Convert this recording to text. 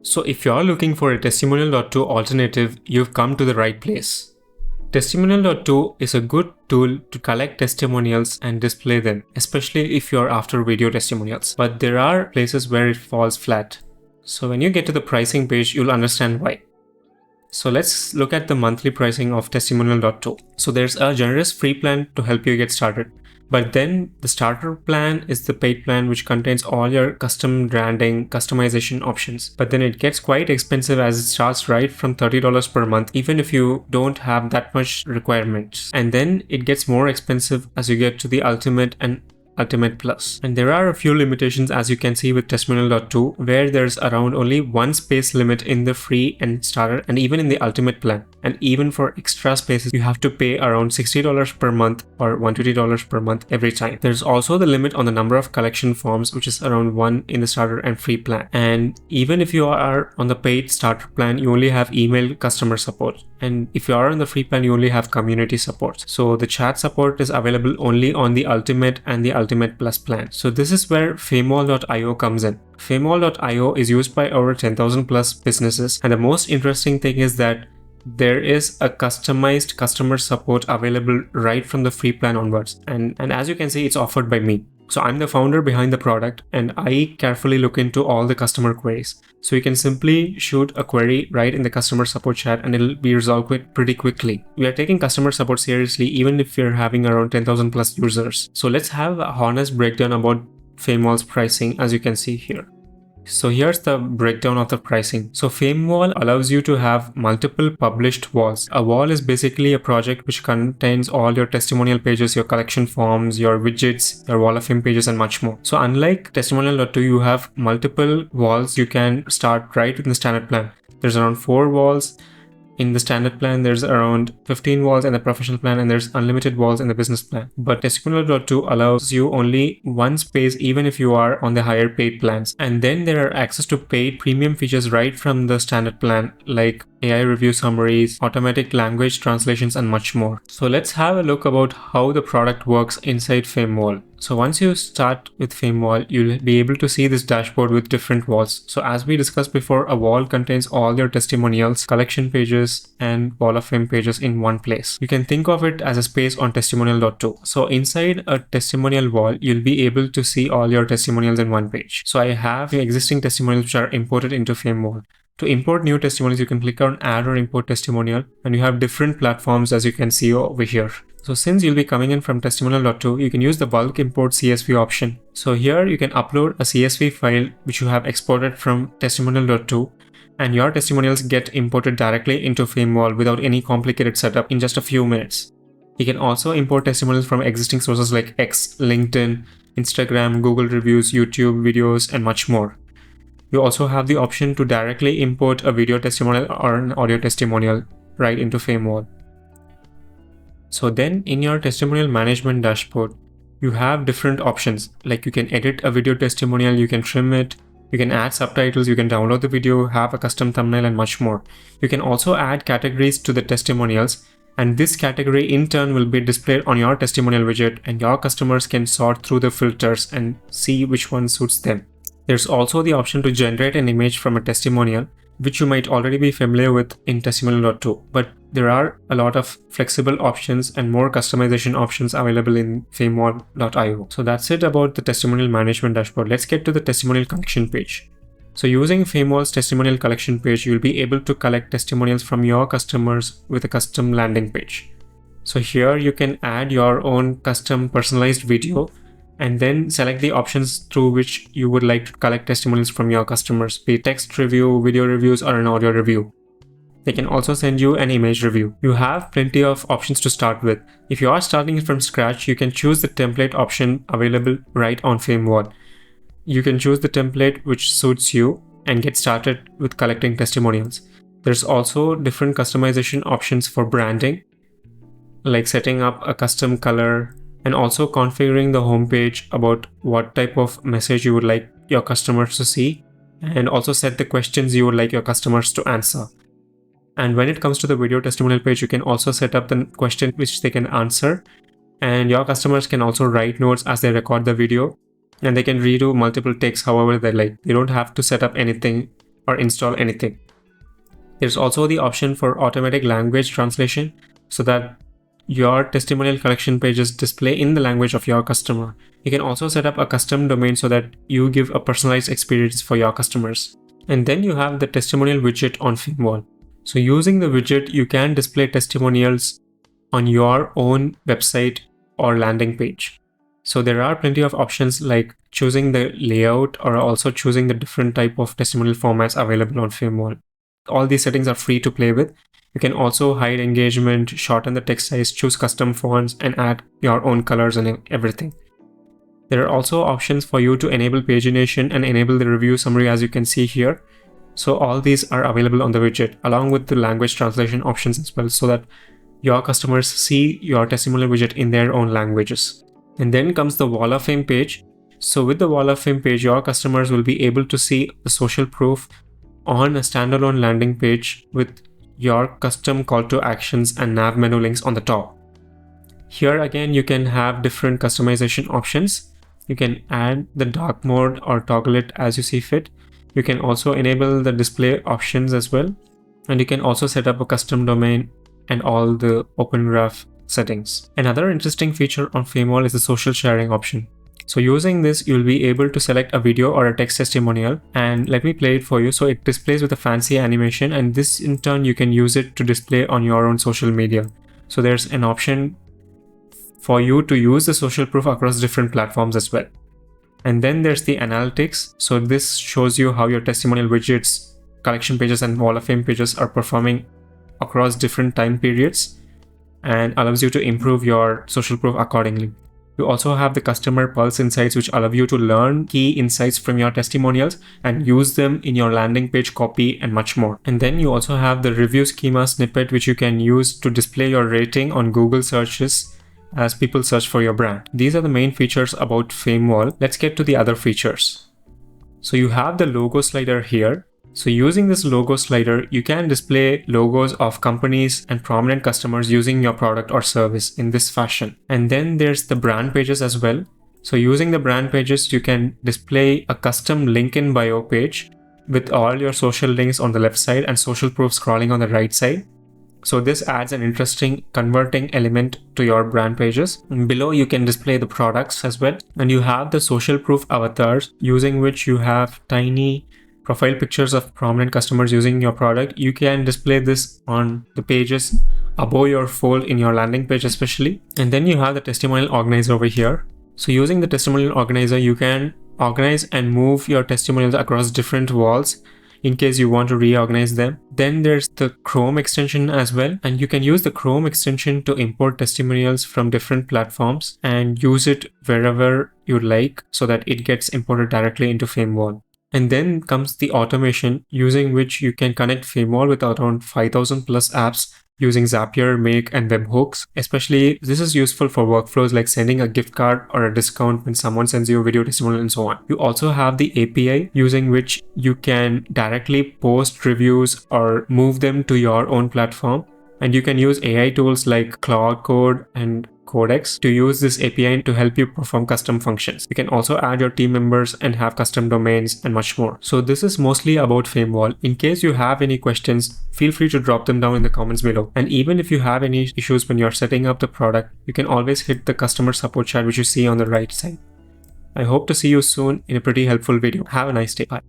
So if you're looking for a Testimonial.to alternative, you've come to the right place. Testimonial.to is a good tool to collect testimonials and display them, especially if you're after video testimonials. But there are places where it falls flat. So when you get to the pricing page, you'll understand why. So let's look at the monthly pricing of Testimonial.to. So there's a generous free plan to help you get started. But then the starter plan is the paid plan, which contains all your custom branding, customization options. But then it gets quite expensive as it starts right from $30 per month, even if you don't have that much requirements. And then it gets more expensive as you get to the Ultimate and Ultimate Plus. And there are a few limitations, as you can see with Testimonial.to, where there's around only one space limit in the free and starter and even in the Ultimate plan. And even for extra spaces, you have to pay around $60 per month or $120 per month every time. There's also the limit on the number of collection forms, which is around 1 in the starter and free plan. And even if you are on the paid starter plan, you only have email customer support. And if you are on the free plan, you only have community support. So the chat support is available only on the Ultimate and the Ultimate Plus plan. So this is where Famewall.io comes in. Famewall.io is used by over 10,000 plus businesses. And the most interesting thing is that there is a customized customer support available right from the free plan onwards. And as you can see, it's offered by me. So I'm the founder behind the product and I carefully look into all the customer queries. So you can simply shoot a query right in the customer support chat and it'll be resolved pretty quickly. We are taking customer support seriously even if we're having around 10,000 plus users. So let's have a honest breakdown about Famewall's pricing, as you can see here. So here's the breakdown of the pricing. So Famewall allows you to have multiple published walls. A wall is basically a project which contains all your testimonial pages, your collection forms, your widgets, your wall of fame pages, and much more. So unlike Testimonial.to, you have multiple walls you can start right in the standard plan. There's around 4 walls. In the standard plan, there's around 15 walls in the professional plan, and there's unlimited walls in the business plan. But Testimonial.to allows you only one space even if you are on the higher paid plans. And then there are access to paid premium features right from the standard plan, like AI review summaries, automatic language translations, and much more. So let's have a look about how the product works inside Famewall. So once you start with Famewall, you'll be able to see this dashboard with different walls. So as we discussed before, a wall contains all your testimonials, collection pages, and wall of fame pages in one place. You can think of it as a space on Testimonial.to. So inside a testimonial wall, you'll be able to see all your testimonials in one page. So I have the existing testimonials which are imported into Famewall. To import new testimonials, you can click on add or import testimonial, and you have different platforms as you can see over here. So since you'll be coming in from Testimonial.to, you can use the bulk import CSV option. So here you can upload a CSV file which you have exported from Testimonial.to, and your testimonials get imported directly into Famewall without any complicated setup in just a few minutes. You can also import testimonials from existing sources like X, LinkedIn, Instagram, Google reviews, YouTube videos, and much more. You also have the option to directly import a video testimonial or an audio testimonial right into Famewall. So then in your testimonial management dashboard, you have different options, like you can edit a video testimonial, you can trim it, you can add subtitles, you can download the video, have a custom thumbnail, and much more. You can also add categories to the testimonials, and this category in turn will be displayed on your testimonial widget, and your customers can sort through the filters and see which one suits them. There's also the option to generate an image from a testimonial, which you might already be familiar with in Testimonial.to, but there are a lot of flexible options and more customization options available in Famewall.io. So that's it about the testimonial management dashboard. Let's get to the testimonial collection page. So using Famewall's testimonial collection page, you'll be able to collect testimonials from your customers with a custom landing page. So here you can add your own custom personalized video and then select the options through which you would like to collect testimonials from your customers, be it text review, video reviews, or an audio review. They can also send you an image review. You have plenty of options to start with. If you are starting from scratch, you can choose the template option available right on Famewall. You can choose the template which suits you and get started with collecting testimonials. There's also different customization options for branding, like setting up a custom color, and also configuring the homepage about what type of message you would like your customers to see, and also set the questions you would like your customers to answer. And when it comes to the video testimonial page, you can also set up the question which they can answer, and your customers can also write notes as they record the video, and they can redo multiple takes however they like. They don't have to set up anything or install anything. There's also the option for automatic language translation so that your testimonial collection pages display in the language of your customer. You can also set up a custom domain so that you give a personalized experience for your customers. And then you have the testimonial widget on Famewall. So using the widget, you can display testimonials on your own website or landing page. So there are plenty of options like choosing the layout or also choosing the different type of testimonial formats available on Famewall. All these settings are free to play with. You can also hide engagement, shorten the text size, choose custom fonts, and add your own colors and everything. There are also options for you to enable pagination and enable the review summary, as you can see here. So all these are available on the widget along with the language translation options as well, so that your customers see your testimonial widget in their own languages. And then comes the Wall of Fame page. So with the Wall of Fame page, your customers will be able to see the social proof on a standalone landing page with your custom call to actions and nav menu links on the top. Here again, you can have different customization options. You can add the dark mode or toggle it as you see fit. You can also enable the display options as well. And you can also set up a custom domain and all the open graph settings. Another interesting feature on Famewall is the social sharing option. So using this, you'll be able to select a video or a text testimonial, and let me play it for you. So it displays with a fancy animation, and this in turn, you can use it to display on your own social media. So there's an option for you to use the social proof across different platforms as well. And then there's the analytics. So this shows you how your testimonial widgets, collection pages, and Wall of Fame pages are performing across different time periods and allows you to improve your social proof accordingly. You also have the customer pulse insights, which allow you to learn key insights from your testimonials and use them in your landing page copy and much more. And then you also have the review schema snippet, which you can use to display your rating on Google searches as people search for your brand. These are the main features about Famewall. Let's get to the other features. So you have the logo slider here. So using this logo slider, you can display logos of companies and prominent customers using your product or service in this fashion. And then there's the brand pages as well. So using the brand pages, you can display a custom link in bio page with all your social links on the left side and social proof scrolling on the right side. So this adds an interesting converting element to your brand pages. And below, you can display the products as well. And you have the social proof avatars, using which you have tiny profile pictures of prominent customers using your product. You can display this on the pages above your fold in your landing page especially. And then you have the testimonial organizer over here. So using the testimonial organizer, you can organize and move your testimonials across different walls in case you want to reorganize them. Then there's the Chrome extension as well. And you can use the Chrome extension to import testimonials from different platforms and use it wherever you like so that it gets imported directly into Famewall. And then comes the automation, using which you can connect Famewall with around 5,000 plus apps using Zapier, Make, and webhooks. Especially, this is useful for workflows like sending a gift card or a discount when someone sends you a video testimonial and so on. You also have the API, using which you can directly post reviews or move them to your own platform. And you can use AI tools like Cloud Code and Codex to use this API to help you perform custom functions. You can also add your team members and have custom domains and much more. So this is mostly about Famewall. In case you have any questions, feel free to drop them down in the comments below. And even if you have any issues when you're setting up the product, you can always hit the customer support chat which you see on the right side. I hope to see you soon in a pretty helpful video. Have a nice day. Bye.